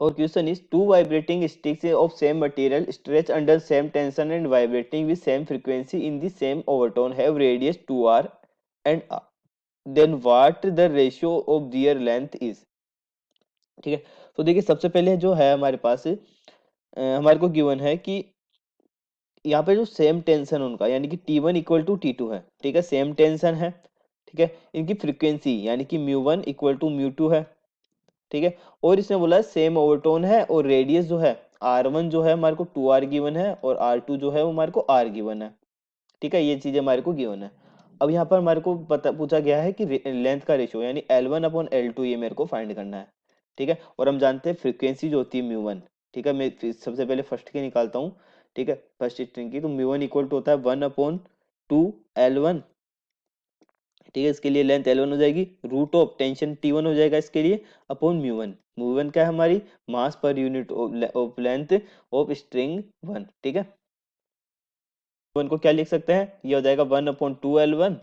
और question is two vibrating sticks of same material stretch under same tension and vibrating with same frequency in the same overtone have radius 2r and then what the ratio of their length is. ठीक है, तो देखिए सबसे पहले जो है हमारे पास हमारे को गिवन है कि यहाँ पे जो सेम टेंशन उनका यानी कि T1 इक्वल टू T2 है। ठीक है, सेम टेंशन है। ठीक है, इनकी फ्रीक्वेंसी यानी कि म्यू1 इक्वल टू म्यू2 है। ठीक है, और इसने बोला सेम ओवरटोन है और रेडियस जो है R1 जो है हमारे को 2r गिवन है और R2 जो है वो हमारे को r गिवन है। ठीक है, ये चीजें हमारे को गिवन है। अब यहाँ पर हमारे को पता पूछा गया है कि लेंथ का रेशियो यानी L1 अपॉन L2 ये मेरे को फाइंड करना है। ठीक है, और हम जानते हैं फ्रीक्वेंसी जो होती है म्यू1। ठीक है, मैं सबसे पहले फर्स्ट की निकालता हूँ। ठीक है, फर्स्ट स्ट्रिंग की, तो म्यू1 इक्वल टू होता है 1/2 L1। ठीक है, इसके लिए लेंथ L1 हो जाएगी, रूट ऑफ टेंशन T1 हो जाएगा इसके लिए अपॉन म्यू1। म्यू1 क्या है हमारी mass per unit of length of string 1। ठीक है, वन को क्या लिख सकते हैं, ये हो जाएगा 1/2L1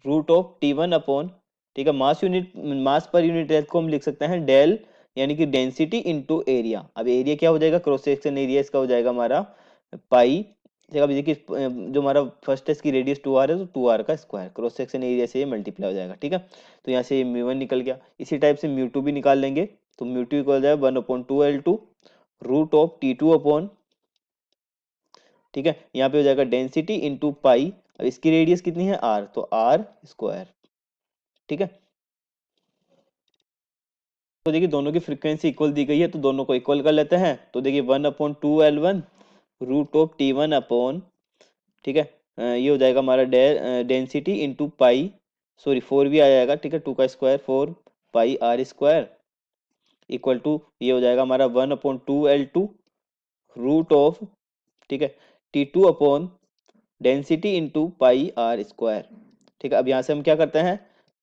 root of T1 upon, ठीक है, mass unit mass per unit length को हम लिख सकते हैं डेल यानी कि डेंसिटी इनटू एरिया। अब एरिया क्या हो जाएगा, क्रॉस सेक्शन एरिया इसका हो जाएगा हमारा पाई। ठीक है, अब देखिए जो हमारा फर्स्ट है इसकी रेडियस 2r है तो 2r का स्क्वायर क्रॉस सेक्शन एरिया से ये मल्टीप्लाई हो जाएगा। ठीक है, तो यहाँ से ये म्यू1 निकल गया। इसी टाइप से म्यू2 भी निकाल लेंगे, तो म्यू2 इक्वल हो जाएगा 1/2L2 root of T2 upon, ठीक है, यहाँ पे हो जाएगा डेंसिटी इंटू पाई। अब इसकी रेडियस कितनी है r, तो r स्क्वायर। ठीक है, तो देखिए दोनों की फ्रीक्वेंसी इक्वल दी गई है तो दोनों को इक्वल कर लेते हैं। तो देखिए 1/2L1 root of T1 upon, ठीक है, ये हो जाएगा हमारा डेंसिटी इंटू पाई, सॉरी 4 भी आ जाएगा। ठीक है, 2 का square 4 pi r square equal to ये हो जाएगा हमारा 1/2L2 रूट ऑफ, ठीक है, T2 upon density into pi r square. ठीक है, अब यहाँ से हम क्या करते हैं,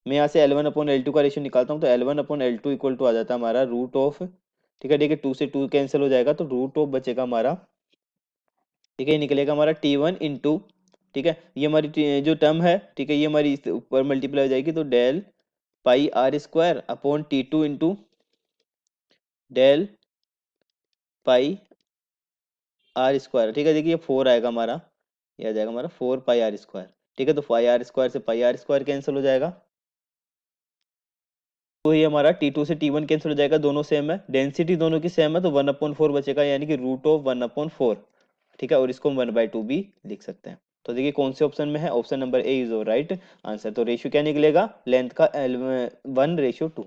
मैं यहाँ से L1 अपॉन L2 का रेशियो निकालता हूँ, तो L1 upon L2 equal to आ जाता है हमारा रूट ऑफ, ठीक है, देखिए 2 से 2 कैंसिल हो जाएगा तो रूट ऑफ बचेगा हमारा। ठीक है, ये निकलेगा हमारा T1 इंटू, ठीक है, ये हमारी जो टर्म है, ठीक है, ये हमारी इस ऊपर मल्टीप्लाई हो जाएगी तो del pi r square upon T2 into del pi r square. ठीक है, देखिए ये 4 आएगा हमारा, ये आ जाएगा हमारा 4 पाई r स्क्वायर। ठीक है, तो पाई r स्क्वायर से पाई r स्क्वायर कैंसिल हो जाएगा, तो ये हमारा T2 से T1 कैंसिल हो जाएगा, दोनों सेम है, डेंसिटी दोनों की सेम है तो 1/4 बचेगा यानी कि रूट ऑफ 1/4। ठीक है, और इसको हम 1/2 भी लिख सकते हैं। तो देखिए कौन से ऑप्शन में है, option number A is right answer. तो रेशियो क्या निकलेगा, लेंथ का 1/2।